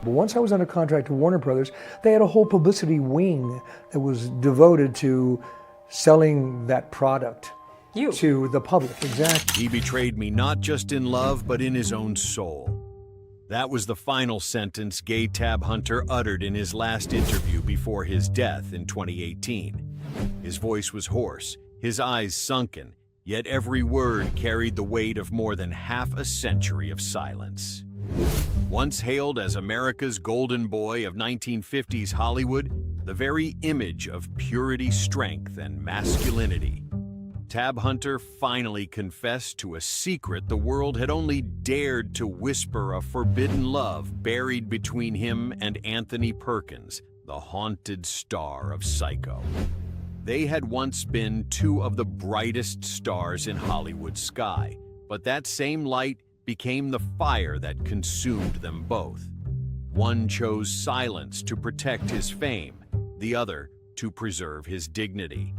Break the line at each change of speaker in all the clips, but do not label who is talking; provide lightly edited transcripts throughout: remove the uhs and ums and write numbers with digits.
But once I was under contract to Warner Brothers, they had a whole publicity wing that was devoted to selling that product to the public. Exactly.
He betrayed me not just in love, but in his own soul. That was the final sentence Gay Tab Hunter uttered in his last interview before his death in 2018. His voice was hoarse, his eyes sunken, yet every word carried the weight of more than half a century of silence. Once hailed as America's golden boy of 1950s Hollywood, the very image of purity, strength, and masculinity, Tab Hunter finally confessed to a secret the world had only dared to whisper, a forbidden love buried between him and Anthony Perkins, the haunted star of Psycho. They had once been two of the brightest stars in Hollywood's sky, but that same light became the fire that consumed them both. One chose silence to protect his fame, the other to preserve his dignity.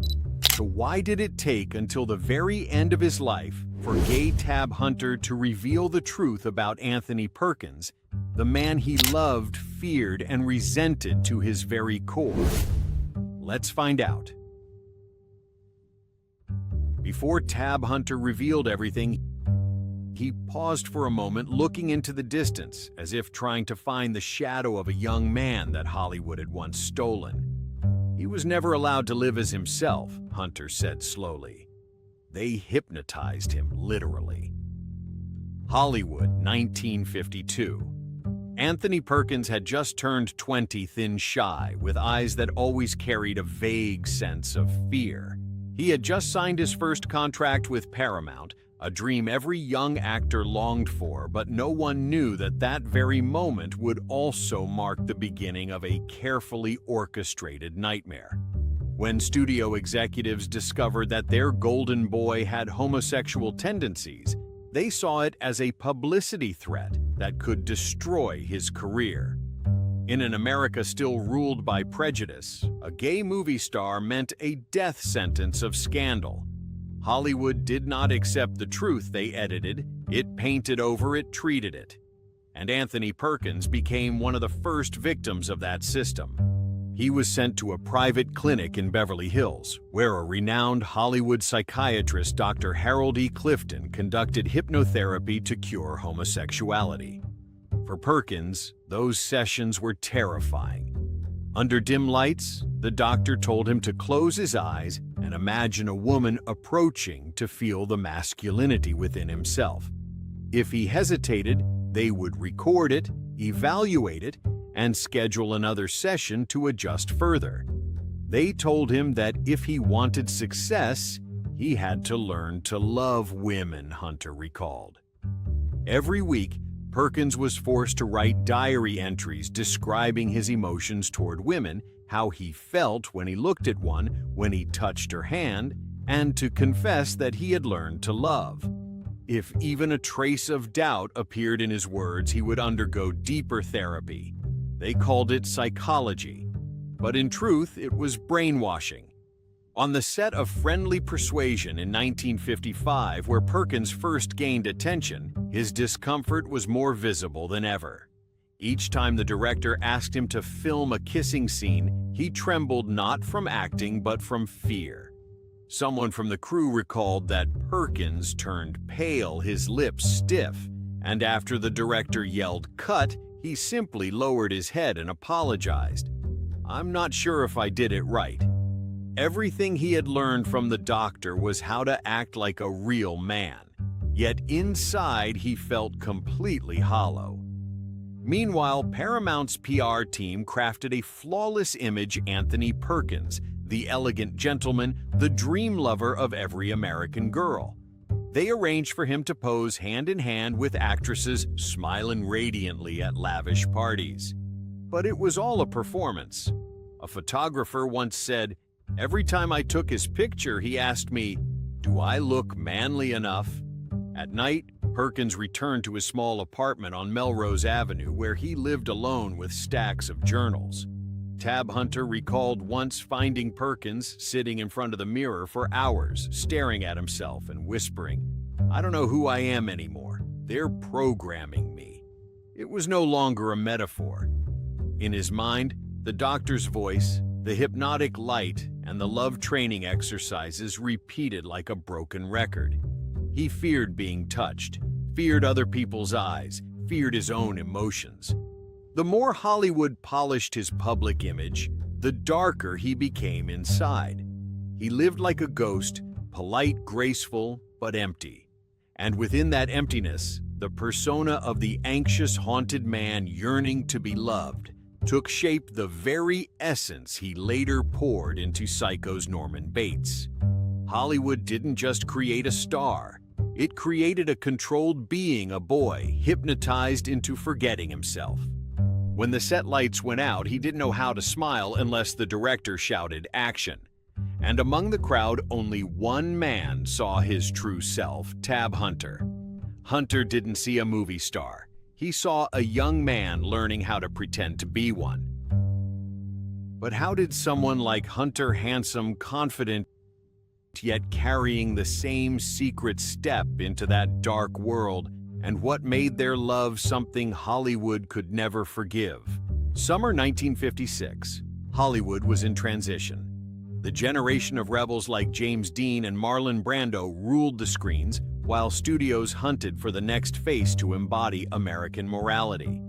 So why did it take until the very end of his life for Gay Tab Hunter to reveal the truth about Anthony Perkins, the man he loved, feared, and resented to his very core? Let's find out. Before Tab Hunter revealed everything, he paused for a moment, looking into the distance, as if trying to find the shadow of a young man that Hollywood had once stolen. He was never allowed to live as himself, Hunter said slowly. They hypnotized him, literally. Hollywood, 1952. Anthony Perkins had just turned 20, thin shy, with eyes that always carried a vague sense of fear. He had just signed his first contract with Paramount, a dream every young actor longed for, but no one knew that that very moment would also mark the beginning of a carefully orchestrated nightmare. When studio executives discovered that their golden boy had homosexual tendencies, they saw it as a publicity threat that could destroy his career. In an America still ruled by prejudice, a gay movie star meant a death sentence of scandal. Hollywood did not accept the truth they edited, it painted over it, treated it. And Anthony Perkins became one of the first victims of that system. He was sent to a private clinic in Beverly Hills, where a renowned Hollywood psychiatrist, Dr. Harold E. Clifton, conducted hypnotherapy to cure homosexuality. For Perkins, those sessions were terrifying. Under dim lights, the doctor told him to close his eyes and imagine a woman approaching to feel the masculinity within himself. If he hesitated, they would record it, evaluate it, and schedule another session to adjust further. They told him that if he wanted success, he had to learn to love women, Hunter recalled. Every week, Perkins was forced to write diary entries describing his emotions toward women, how he felt when he looked at one, when he touched her hand, and to confess that he had learned to love. If even a trace of doubt appeared in his words, he would undergo deeper therapy. They called it psychology, but in truth, it was brainwashing. On the set of Friendly Persuasion in 1955, where Perkins first gained attention, his discomfort was more visible than ever. Each time the director asked him to film a kissing scene, he trembled not from acting but from fear. Someone from the crew recalled that Perkins turned pale, his lips stiff, and after the director yelled "cut," he simply lowered his head and apologized. "I'm not sure if I did it right." Everything he had learned from the doctor was how to act like a real man, yet inside he felt completely hollow. Meanwhile, Paramount's PR team crafted a flawless image Anthony Perkins, the elegant gentleman, the dream lover of every American girl. They arranged for him to pose hand in hand with actresses, smiling radiantly at lavish parties. But it was all a performance. A photographer once said, "Every time I took his picture, he asked me, 'Do I look manly enough?'" At night, Perkins returned to his small apartment on Melrose Avenue, where he lived alone with stacks of journals. Tab Hunter recalled once finding Perkins sitting in front of the mirror for hours, staring at himself and whispering, "I don't know who I am anymore. They're programming me." It was no longer a metaphor. In his mind, the doctor's voice, the hypnotic light, and the love training exercises repeated like a broken record. He feared being touched, feared other people's eyes, feared his own emotions. The more Hollywood polished his public image, the darker he became inside. He lived like a ghost, polite, graceful, but empty. And within that emptiness, the persona of the anxious, haunted man yearning to be loved took shape, the very essence he later poured into Psycho's Norman Bates. Hollywood didn't just create a star. It created a controlled being, a boy, hypnotized into forgetting himself. When the set lights went out, he didn't know how to smile unless the director shouted action. And among the crowd, only one man saw his true self, Tab Hunter. Hunter didn't see a movie star. He saw a young man learning how to pretend to be one. But how did someone like Hunter, handsome, confident, yet carrying the same secret step into that dark world, and what made their love something Hollywood could never forgive? Summer 1956. Hollywood was in transition. The generation of rebels like James Dean and Marlon Brando ruled the screens, while studios hunted for the next face to embody American morality.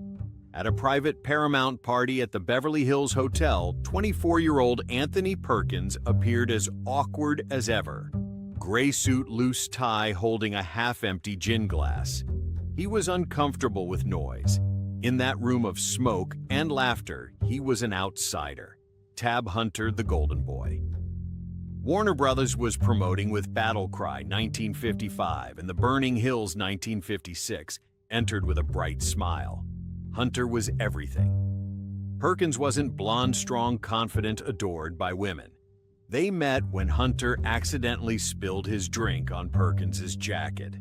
At a private Paramount party at the Beverly Hills Hotel, 24-year-old Anthony Perkins appeared as awkward as ever. Gray suit, loose tie, holding a half-empty gin glass. He was uncomfortable with noise. In that room of smoke and laughter, he was an outsider. Tab Hunter, the Golden Boy. Warner Brothers was promoting with Battle Cry 1955 and The Burning Hills 1956, entered with a bright smile. Hunter was everything. Perkins wasn't blonde, strong, confident, adored by women. They met when Hunter accidentally spilled his drink on Perkins's jacket.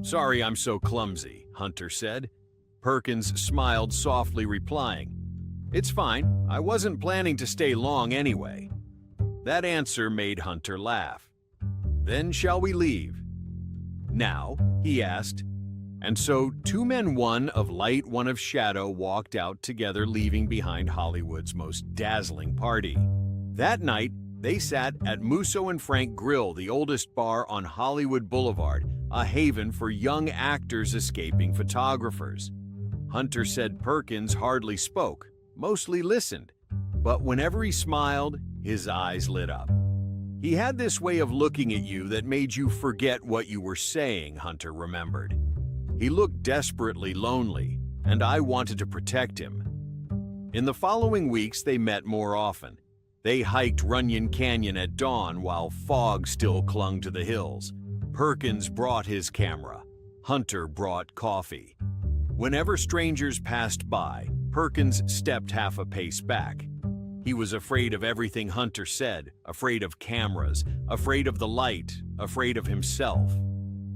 "Sorry I'm so clumsy," Hunter said. Perkins smiled softly, replying, "It's fine. I wasn't planning to stay long anyway." That answer made Hunter laugh. "Then shall we leave?" "Now?" he asked. And so, two men, one of light, one of shadow, walked out together, leaving behind Hollywood's most dazzling party. That night, they sat at Musso and Frank Grill, the oldest bar on Hollywood Boulevard, a haven for young actors escaping photographers. Hunter said Perkins hardly spoke, mostly listened, but whenever he smiled, his eyes lit up. He had this way of looking at you that made you forget what you were saying, Hunter remembered. He looked desperately lonely, and I wanted to protect him. In the following weeks, they met more often. They hiked Runyon Canyon at dawn while fog still clung to the hills. Perkins brought his camera. Hunter brought coffee. Whenever strangers passed by, Perkins stepped half a pace back. He was afraid of everything Hunter said, afraid of cameras, afraid of the light, afraid of himself.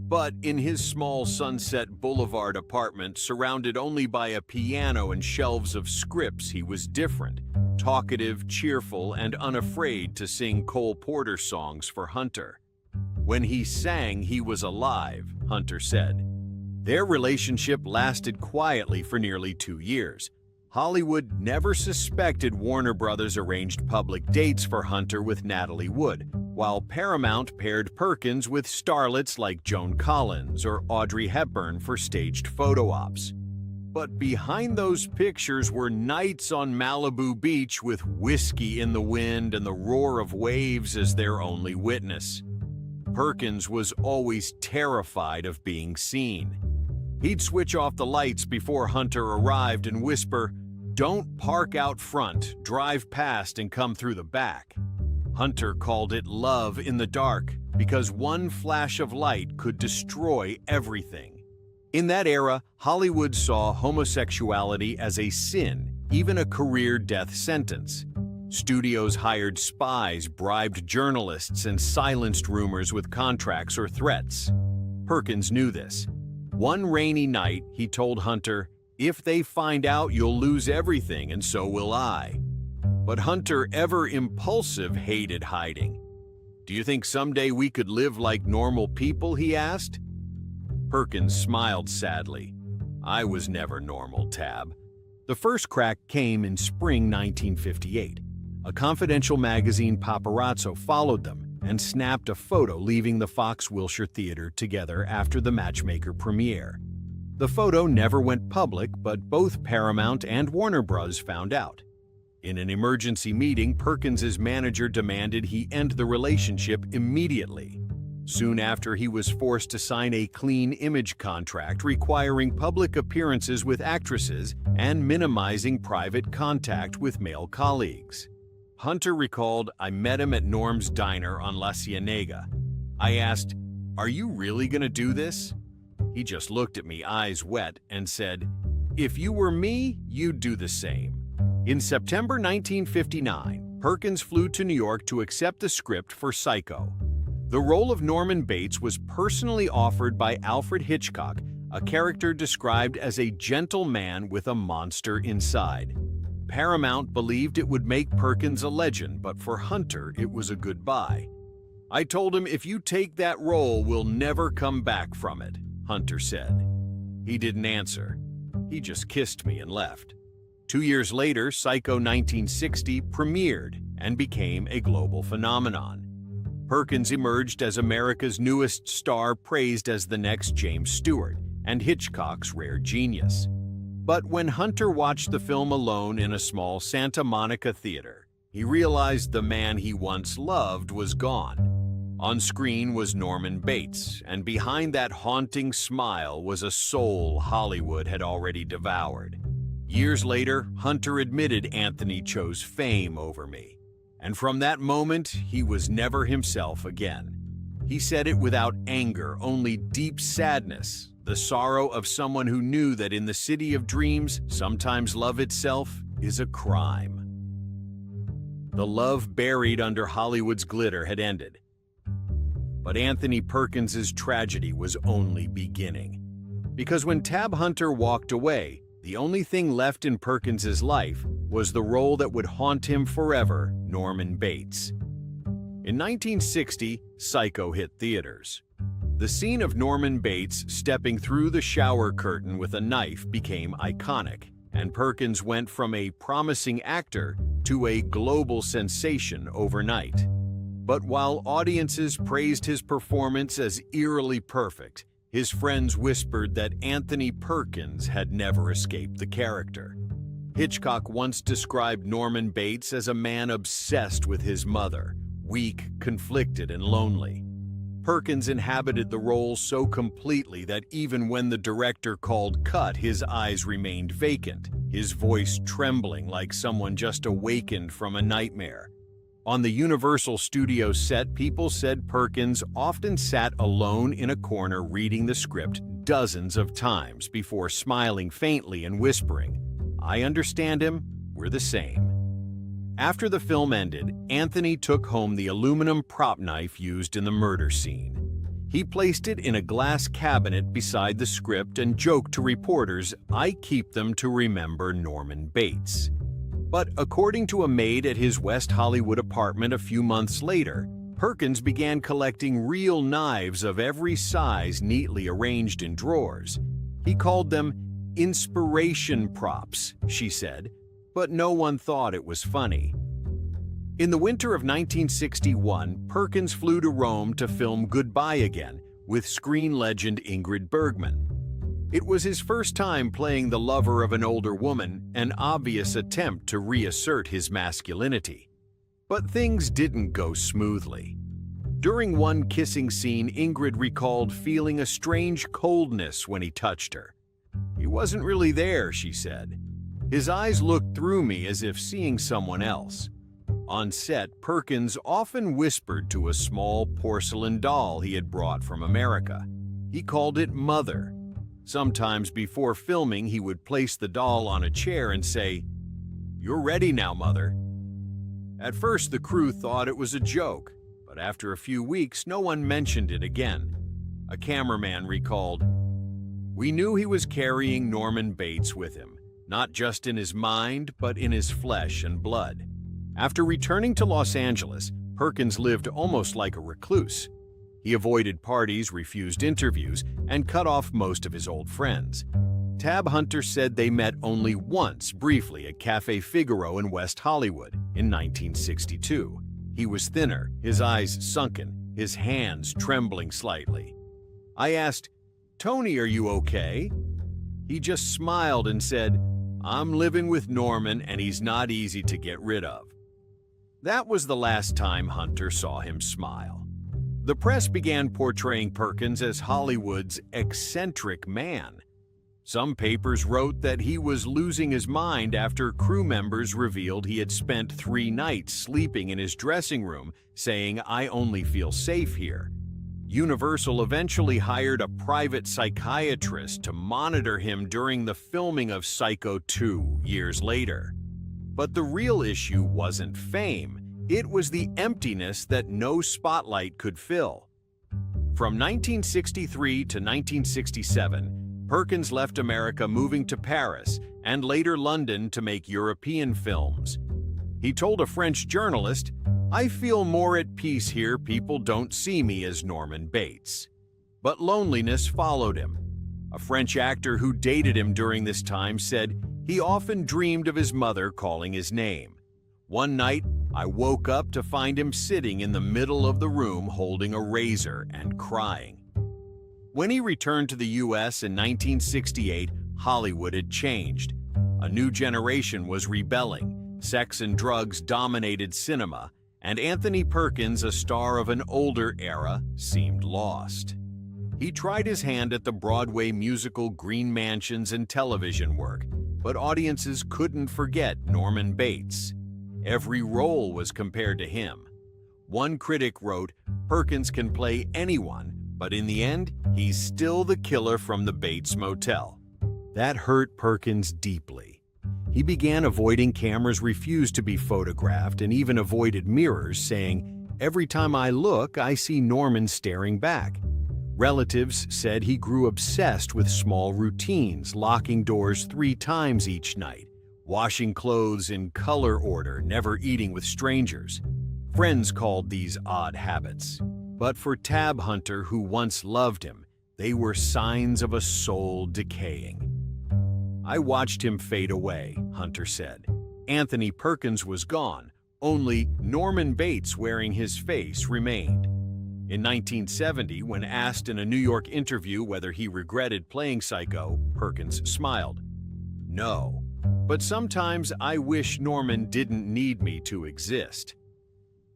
But in his small Sunset Boulevard apartment, surrounded only by a piano and shelves of scripts, he was different, talkative, cheerful, and unafraid to sing Cole Porter songs for Hunter. When he sang, he was alive, Hunter said. Their relationship lasted quietly for nearly 2 years. Hollywood never suspected Warner Brothers arranged public dates for Hunter with Natalie Wood, while Paramount paired Perkins with starlets like Joan Collins or Audrey Hepburn for staged photo ops. But behind those pictures were nights on Malibu Beach with whiskey in the wind and the roar of waves as their only witness. Perkins was always terrified of being seen. He'd switch off the lights before Hunter arrived and whisper, "Don't park out front, drive past and come through the back." Hunter called it love in the dark because one flash of light could destroy everything. In that era, Hollywood saw homosexuality as a sin, even a career death sentence. Studios hired spies, bribed journalists, and silenced rumors with contracts or threats. Perkins knew this. One rainy night, he told Hunter, "If they find out, you'll lose everything, and so will I." But Hunter, ever impulsive, hated hiding. "Do you think someday we could live like normal people?" he asked. Perkins smiled sadly. "I was never normal, Tab. The first crack came in spring 1958. A confidential magazine paparazzo followed them and snapped a photo leaving the Fox Wilshire Theater together after the Matchmaker premiere. The photo never went public, but both Paramount and Warner Bros. Found out. In an emergency meeting, Perkins' manager demanded he end the relationship immediately. Soon after, he was forced to sign a clean image contract requiring public appearances with actresses and minimizing private contact with male colleagues. Hunter recalled, "I met him at Norm's diner on La Cienega. I asked, 'Are you really gonna do this?' He just looked at me, eyes wet, and said, 'If you were me, you'd do the same.'" In September 1959, Perkins flew to New York to accept the script for Psycho. The role of Norman Bates was personally offered by Alfred Hitchcock, a character described as a gentle man with a monster inside. Paramount believed it would make Perkins a legend, but for Hunter, it was a goodbye. "I told him, if you take that role, we'll never come back from it," Hunter said. He didn't answer. He just kissed me and left. 2 years later, Psycho 1960 premiered and became a global phenomenon. Perkins emerged as America's newest star, praised as the next James Stewart and Hitchcock's rare genius. But when Hunter watched the film alone in a small Santa Monica theater, he realized the man he once loved was gone. On screen was Norman Bates, and behind that haunting smile was a soul Hollywood had already devoured. Years later, Hunter admitted, "Anthony chose fame over me. And from that moment, he was never himself again." He said it without anger, only deep sadness, the sorrow of someone who knew that in the city of dreams, sometimes love itself is a crime. The love buried under Hollywood's glitter had ended. But Anthony Perkins' tragedy was only beginning. Because when Tab Hunter walked away, the only thing left in Perkins' life was the role that would haunt him forever, Norman Bates. In 1960, Psycho hit theaters. The scene of Norman Bates stepping through the shower curtain with a knife became iconic, and Perkins went from a promising actor to a global sensation overnight. But while audiences praised his performance as eerily perfect, his friends whispered that Anthony Perkins had never escaped the character. Hitchcock once described Norman Bates as a man obsessed with his mother, weak, conflicted, and lonely. Perkins inhabited the role so completely that even when the director called cut, his eyes remained vacant, his voice trembling like someone just awakened from a nightmare. On the Universal Studios set, people said Perkins often sat alone in a corner reading the script dozens of times before smiling faintly and whispering, "I understand him, we're the same." After the film ended, Anthony took home the aluminum prop knife used in the murder scene. He placed it in a glass cabinet beside the script and joked to reporters, "I keep them to remember Norman Bates." But according to a maid at his West Hollywood apartment a few months later, Perkins began collecting real knives of every size neatly arranged in drawers. He called them inspiration props, she said, but no one thought it was funny. In the winter of 1961, Perkins flew to Rome to film Goodbye Again with screen legend Ingrid Bergman. It was his first time playing the lover of an older woman, an obvious attempt to reassert his masculinity. But things didn't go smoothly. During one kissing scene, Ingrid recalled feeling a strange coldness when he touched her. "He wasn't really there," she said. "His eyes looked through me as if seeing someone else." On set, Perkins often whispered to a small porcelain doll he had brought from America. He called it Mother. Sometimes before filming, he would place the doll on a chair and say, "You're ready now, Mother." At first, the crew thought it was a joke, but after a few weeks, no one mentioned it again. A cameraman recalled, "We knew he was carrying Norman Bates with him, not just in his mind, but in his flesh and blood." After returning to Los Angeles, Perkins lived almost like a recluse. He avoided parties, refused interviews, and cut off most of his old friends. Tab Hunter said they met only once, briefly, at Café Figaro in West Hollywood in 1962. He was thinner, his eyes sunken, his hands trembling slightly. I asked, "Tony, are you okay?" He just smiled and said, "I'm living with Norman and he's not easy to get rid of." That was the last time Hunter saw him smile. The press began portraying Perkins as Hollywood's eccentric man. Some papers wrote that he was losing his mind after crew members revealed he had spent 3 nights sleeping in his dressing room, saying, "I only feel safe here." Universal eventually hired a private psychiatrist to monitor him during the filming of Psycho 2 years later. But the real issue wasn't fame. It was the emptiness that no spotlight could fill. From 1963 to 1967, Perkins left America, moving to Paris and later London to make European films. He told a French journalist, "I feel more at peace here. People don't see me as Norman Bates." But loneliness followed him. A French actor who dated him during this time said he often dreamed of his mother calling his name. "One night, I woke up to find him sitting in the middle of the room holding a razor and crying." When he returned to the US in 1968, Hollywood had changed. A new generation was rebelling. Sex and drugs dominated cinema, and Anthony Perkins, a star of an older era, seemed lost. He tried his hand at the Broadway musical Green Mansions and television work, but audiences couldn't forget Norman Bates. Every role was compared to him. One critic wrote, "Perkins can play anyone, but in the end, he's still the killer from the Bates Motel." That hurt Perkins deeply. He began avoiding cameras, refused to be photographed, and even avoided mirrors, saying, "Every time I look, I see Norman staring back." Relatives said he grew obsessed with small routines, locking doors 3 times each night, washing clothes in color order, never eating with strangers. Friends called these odd habits. But for Tab Hunter, who once loved him, they were signs of a soul decaying. "I watched him fade away," Hunter said. "Anthony Perkins was gone. Only Norman Bates wearing his face remained." In 1970, when asked in a New York interview whether he regretted playing Psycho, Perkins smiled. "No, but sometimes I wish Norman didn't need me to exist."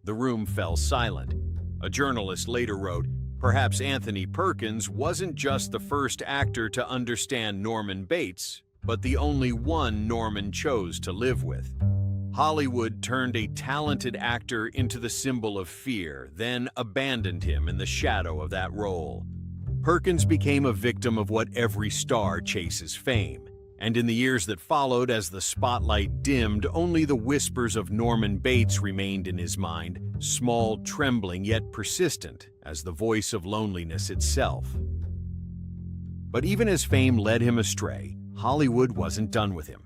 The room fell silent. A journalist later wrote, "Perhaps Anthony Perkins wasn't just the first actor to understand Norman Bates, but the only one Norman chose to live with." Hollywood turned a talented actor into the symbol of fear, then abandoned him in the shadow of that role. Perkins became a victim of what every star chases: fame. And in the years that followed, as the spotlight dimmed, only the whispers of Norman Bates remained in his mind, small, trembling, yet persistent, as the voice of loneliness itself. But even as fame led him astray, Hollywood wasn't done with him.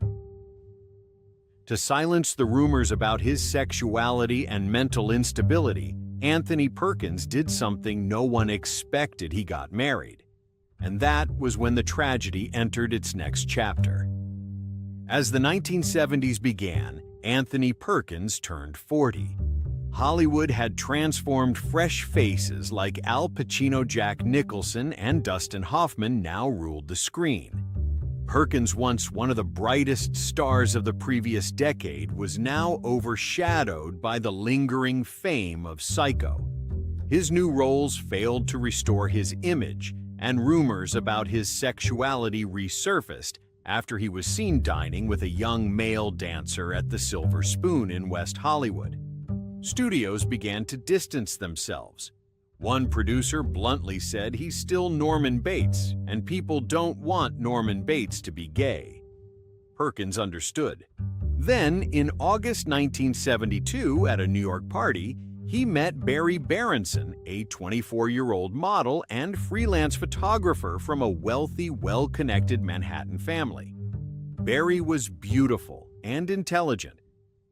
To silence the rumors about his sexuality and mental instability, Anthony Perkins did something no one expected: he got married. And that was when the tragedy entered its next chapter. As the 1970s began, Anthony Perkins turned 40. Hollywood had transformed. Fresh faces like Al Pacino, Jack Nicholson, and Dustin Hoffman now ruled the screen. Perkins, once one of the brightest stars of the previous decade, was now overshadowed by the lingering fame of Psycho. His new roles failed to restore his image, and rumors about his sexuality resurfaced after he was seen dining with a young male dancer at the Silver Spoon in West Hollywood. Studios began to distance themselves. One producer bluntly said he's still Norman Bates, and people don't want Norman Bates to be gay. Perkins understood. Then, in August 1972, at a New York party, he met Barry Berenson, a 24-year-old model and freelance photographer from a wealthy, well-connected Manhattan family. Barry was beautiful and intelligent,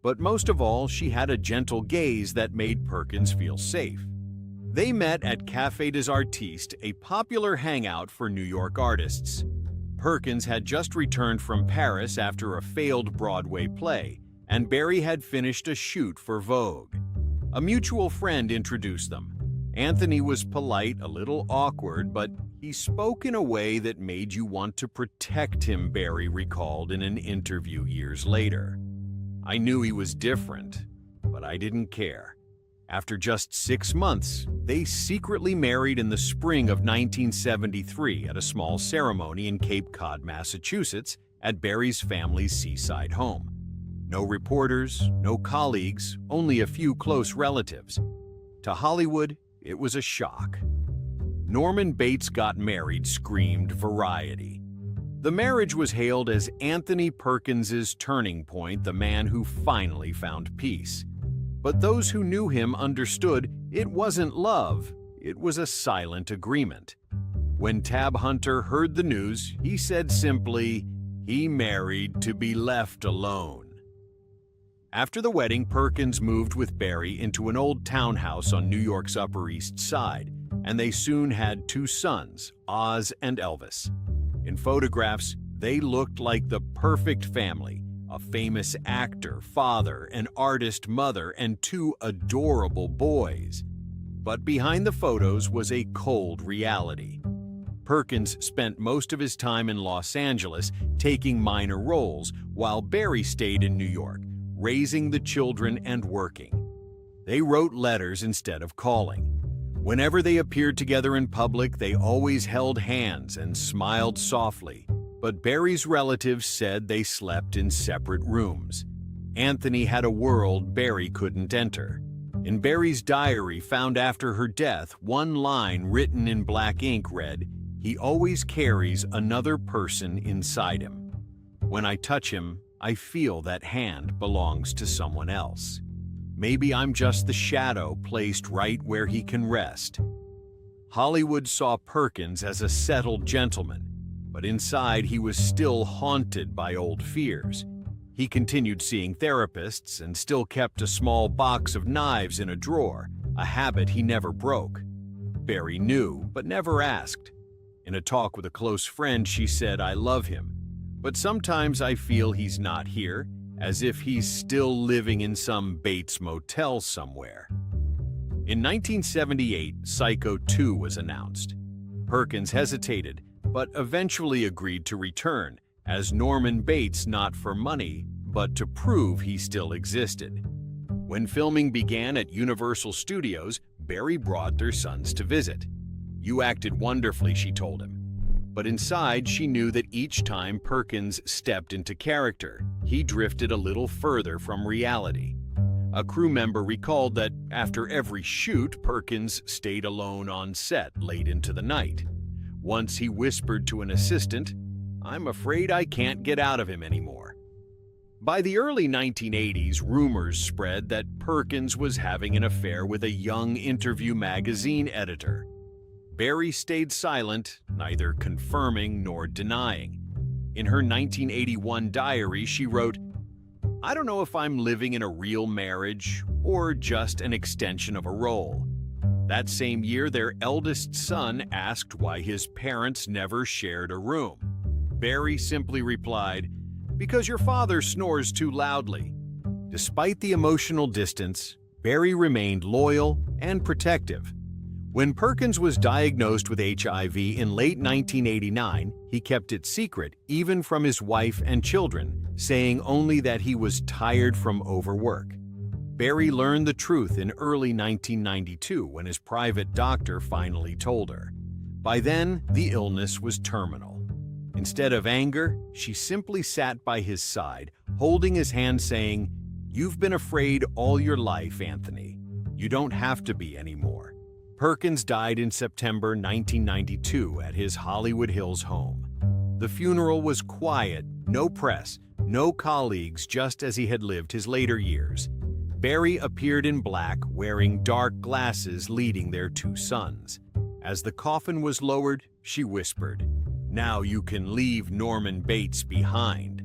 but most of all, she had a gentle gaze that made Perkins feel safe. They met at Café des Artistes, a popular hangout for New York artists. Perkins had just returned from Paris after a failed Broadway play, and Barry had finished a shoot for Vogue. A mutual friend introduced them. Anthony was polite, a little awkward, but he spoke in a way that made you want to protect him, Barry recalled in an interview years later. I knew he was different, but I didn't care. After just 6 months, they secretly married in the spring of 1973 at a small ceremony in Cape Cod, Massachusetts, at Barry's family's seaside home. No reporters, no colleagues, only a few close relatives. To Hollywood, it was a shock. Norman Bates got married screamed Variety. The marriage was hailed as Anthony Perkins's turning point, the man who finally found peace. But those who knew him understood it wasn't love, it was a silent agreement. When Tab Hunter heard the news, he said simply, he married to be left alone. After the wedding, Perkins moved with Barry into an old townhouse on New York's Upper East Side, and they soon had 2 sons, Oz and Elvis. In photographs, they looked like the perfect family. A famous actor, father, an artist mother, and 2 adorable boys. But behind the photos was a cold reality. Perkins spent most of his time in Los Angeles taking minor roles, while Barry stayed in New York, raising the children and working. They wrote letters instead of calling. Whenever they appeared together in public, they always held hands and smiled softly. But Barry's relatives said they slept in separate rooms. Anthony had a world Barry couldn't enter. In Barry's diary found after her death, one line written in black ink read, "He always carries another person inside him. When I touch him, I feel that hand belongs to someone else. Maybe I'm just the shadow placed right where he can rest." Hollywood saw Perkins as a settled gentleman, but inside he was still haunted by old fears. He continued seeing therapists and still kept a small box of knives in a drawer, a habit he never broke. Barry knew, but never asked. In a talk with a close friend, she said, "I love him, but sometimes I feel he's not here, as if he's still living in some Bates motel somewhere." In 1978, Psycho 2 was announced. Perkins hesitated, but eventually agreed to return, as Norman Bates, not for money, but to prove he still existed. When filming began at Universal Studios, Barry brought their sons to visit. "You acted wonderfully," she told him. But inside, she knew that each time Perkins stepped into character, he drifted a little further from reality. A crew member recalled that after every shoot, Perkins stayed alone on set late into the night. Once he whispered to an assistant, "I'm afraid I can't get out of him anymore." By the early 1980s, rumors spread that Perkins was having an affair with a young Interview magazine editor. Barry stayed silent, neither confirming nor denying. In her 1981 diary, she wrote, "I don't know if I'm living in a real marriage or just an extension of a role." That same year, their eldest son asked why his parents never shared a room. Barry simply replied, "Because your father snores too loudly." Despite the emotional distance, Barry remained loyal and protective. When Perkins was diagnosed with HIV in late 1989, he kept it secret, even from his wife and children, saying only that he was tired from overwork. Barry learned the truth in early 1992 when his private doctor finally told her. By then, the illness was terminal. Instead of anger, she simply sat by his side, holding his hand saying, "You've been afraid all your life, Anthony. You don't have to be anymore." Perkins died in September 1992 at his Hollywood Hills home. The funeral was quiet, no press, no colleagues, just as he had lived his later years. Barry appeared in black, wearing dark glasses, leading their 2 sons. As the coffin was lowered, she whispered, "Now you can leave Norman Bates behind."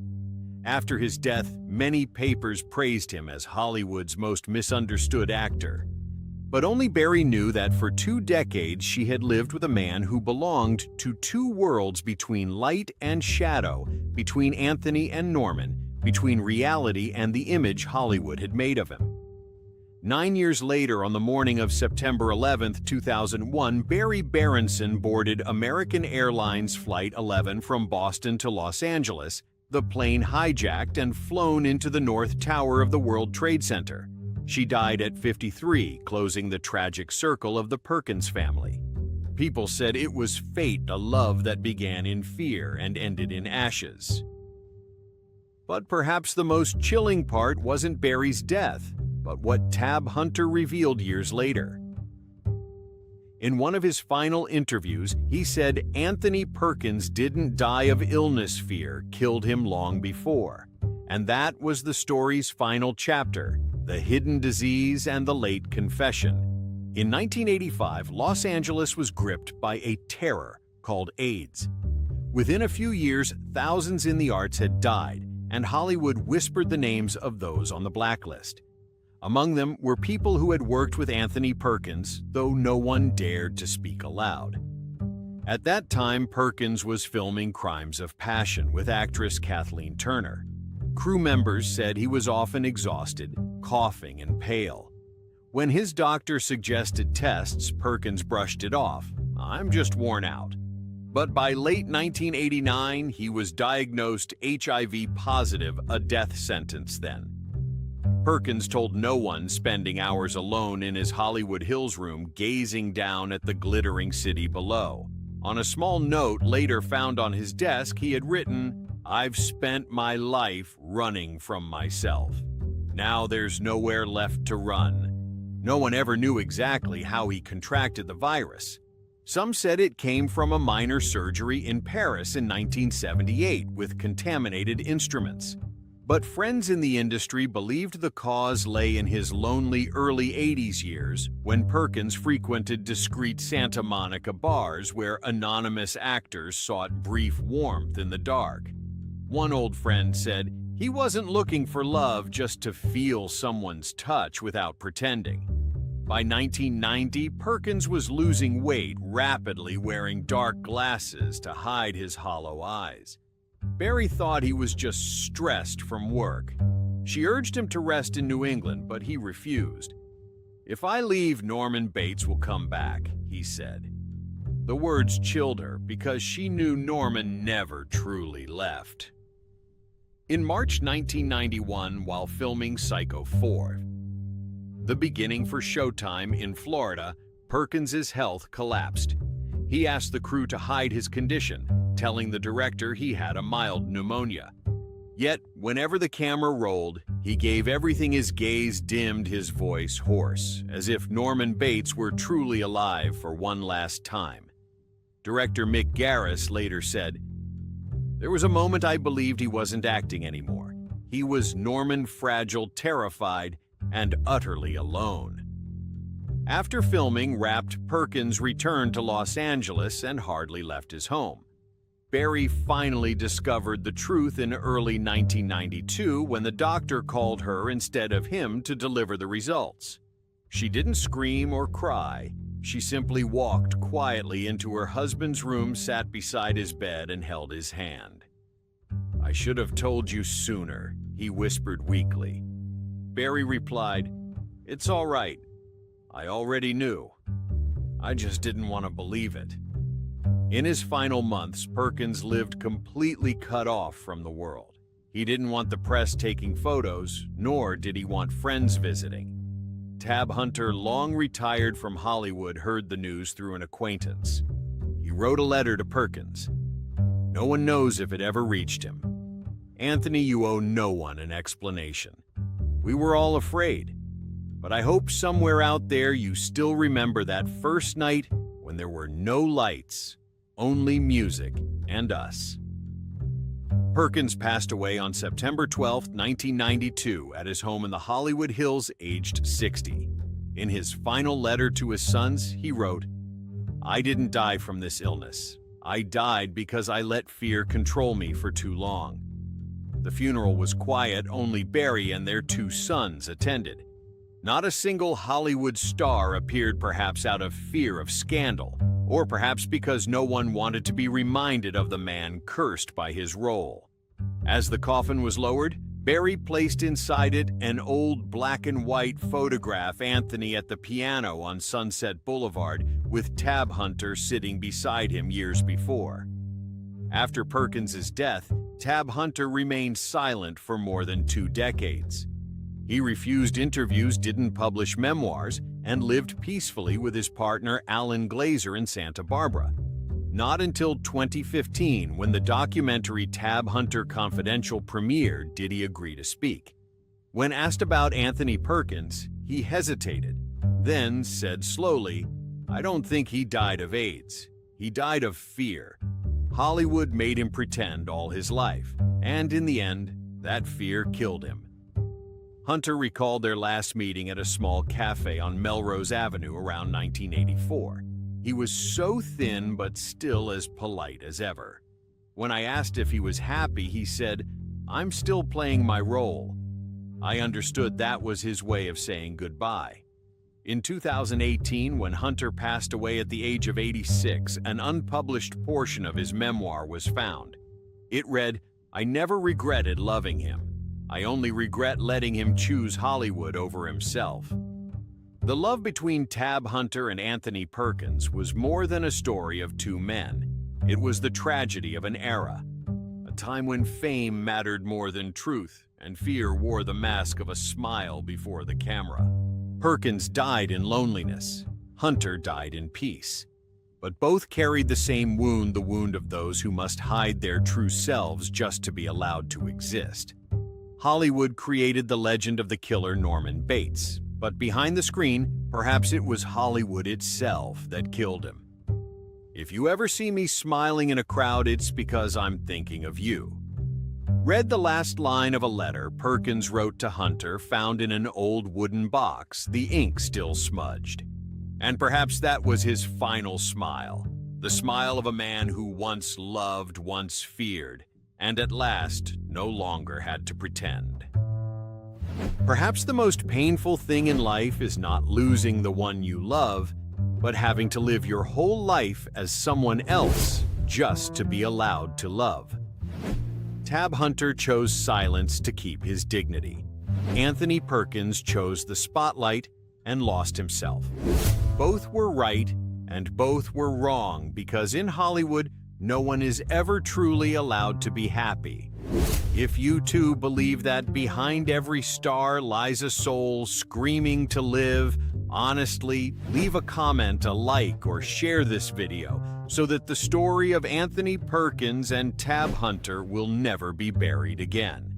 After his death, many papers praised him as Hollywood's most misunderstood actor. But only Barry knew that for 2 decades she had lived with a man who belonged to 2 worlds between light and shadow, between Anthony and Norman, between reality and the image Hollywood had made of him. 9 years later, on the morning of September 11, 2001, Barry Berenson boarded American Airlines Flight 11 from Boston to Los Angeles, the plane hijacked and flown into the North Tower of the World Trade Center. She died at 53, closing the tragic circle of the Perkins family. People said it was fate, a love that began in fear and ended in ashes. But perhaps the most chilling part wasn't Barry's death, but what Tab Hunter revealed years later. In one of his final interviews, he said Anthony Perkins didn't die of illness fear killed him long before. And that was the story's final chapter, the hidden disease and the late confession. In 1985, Los Angeles was gripped by a terror called AIDS. Within a few years, thousands in the arts had died, and Hollywood whispered the names of those on the blacklist. Among them were people who had worked with Anthony Perkins, though no one dared to speak aloud. At that time, Perkins was filming Crimes of Passion with actress Kathleen Turner. Crew members said he was often exhausted, coughing and pale. When his doctor suggested tests, Perkins brushed it off. "I'm just worn out." But by late 1989, he was diagnosed HIV positive, a death sentence then. Perkins told no one, spending hours alone in his Hollywood Hills room gazing down at the glittering city below. On a small note later found on his desk, he had written, "I've spent my life running from myself. Now there's nowhere left to run." No one ever knew exactly how he contracted the virus. Some said it came from a minor surgery in Paris in 1978 with contaminated instruments. But friends in the industry believed the cause lay in his lonely early 80s years when Perkins frequented discreet Santa Monica bars where anonymous actors sought brief warmth in the dark. One old friend said he wasn't looking for love, just to feel someone's touch without pretending. By 1990, Perkins was losing weight, rapidly wearing dark glasses to hide his hollow eyes. Barry thought he was just stressed from work. She urged him to rest in New England, but he refused. "If I leave, Norman Bates will come back," he said. The words chilled her because she knew Norman never truly left. In March 1991, while filming Psycho 4, the beginning for Showtime in Florida, Perkins's health collapsed. He asked the crew to hide his condition, telling the director he had a mild pneumonia. Yet, whenever the camera rolled, he gave everything his gaze dimmed, his voice hoarse, as if Norman Bates were truly alive for one last time. Director Mick Garris later said, "There was a moment I believed he wasn't acting anymore. He was Norman, fragile, terrified, and utterly alone." After filming Wrapped, Perkins returned to Los Angeles and hardly left his home. Barry finally discovered the truth in early 1992 when the doctor called her instead of him to deliver the results. She didn't scream or cry. She simply walked quietly into her husband's room, sat beside his bed, and held his hand. "I should have told you sooner," he whispered weakly. Barry replied, "It's all right. I already knew. I just didn't want to believe it." In his final months, Perkins lived completely cut off from the world. He didn't want the press taking photos, nor did he want friends visiting. Tab Hunter, long retired from Hollywood, heard the news through an acquaintance. He wrote a letter to Perkins. "No one knows if it ever reached him. Anthony, you owe no one an explanation. We were all afraid. But I hope somewhere out there you still remember that first night when there were no lights, only music and us." Perkins passed away on September 12, 1992, at his home in the Hollywood Hills, aged 60. In his final letter to his sons, he wrote, "I didn't die from this illness. I died because I let fear control me for too long." The funeral was quiet, only Barry and their 2 sons attended. Not a single Hollywood star appeared, perhaps out of fear of scandal, or perhaps because no one wanted to be reminded of the man cursed by his role. As the coffin was lowered, Barry placed inside it an old black and white photograph Anthony at the piano on Sunset Boulevard, with Tab Hunter sitting beside him years before. After Perkins's death, Tab Hunter remained silent for more than 2 decades. He refused interviews, didn't publish memoirs, and lived peacefully with his partner Alan Glazer in Santa Barbara. Not until 2015, when the documentary Tab Hunter Confidential premiered, did he agree to speak. When asked about Anthony Perkins, he hesitated, then said slowly, "I don't think he died of AIDS. He died of fear. Hollywood made him pretend all his life, and in the end, that fear killed him." Hunter recalled their last meeting at a small cafe on Melrose Avenue around 1984. He was so thin but still as polite as ever. When I asked if he was happy, he said, "I'm still playing my role." I understood that was his way of saying goodbye. In 2018, when Hunter passed away at the age of 86, an unpublished portion of his memoir was found. It read, "I never regretted loving him. I only regret letting him choose Hollywood over himself." The love between Tab Hunter and Anthony Perkins was more than a story of 2 men. It was the tragedy of an era, a time when fame mattered more than truth, and fear wore the mask of a smile before the camera. Perkins died in loneliness. Hunter died in peace. But both carried the same wound, the wound of those who must hide their true selves just to be allowed to exist. Hollywood created the legend of the killer Norman Bates, but behind the screen, perhaps it was Hollywood itself that killed him. If you ever see me smiling in a crowd, it's because I'm thinking of you. Read the last line of a letter Perkins wrote to Hunter, found in an old wooden box, the ink still smudged. And perhaps that was his final smile, the smile of a man who once loved, once feared, and at last no longer had to pretend. Perhaps the most painful thing in life is not losing the one you love, but having to live your whole life as someone else just to be allowed to love. Tab Hunter chose silence to keep his dignity. Anthony Perkins chose the spotlight and lost himself. Both were right and both were wrong, because in Hollywood, no one is ever truly allowed to be happy. If you too believe that behind every star lies a soul screaming to live, honestly, leave a comment, a like, or share this video so that the story of Anthony Perkins and Tab Hunter will never be buried again.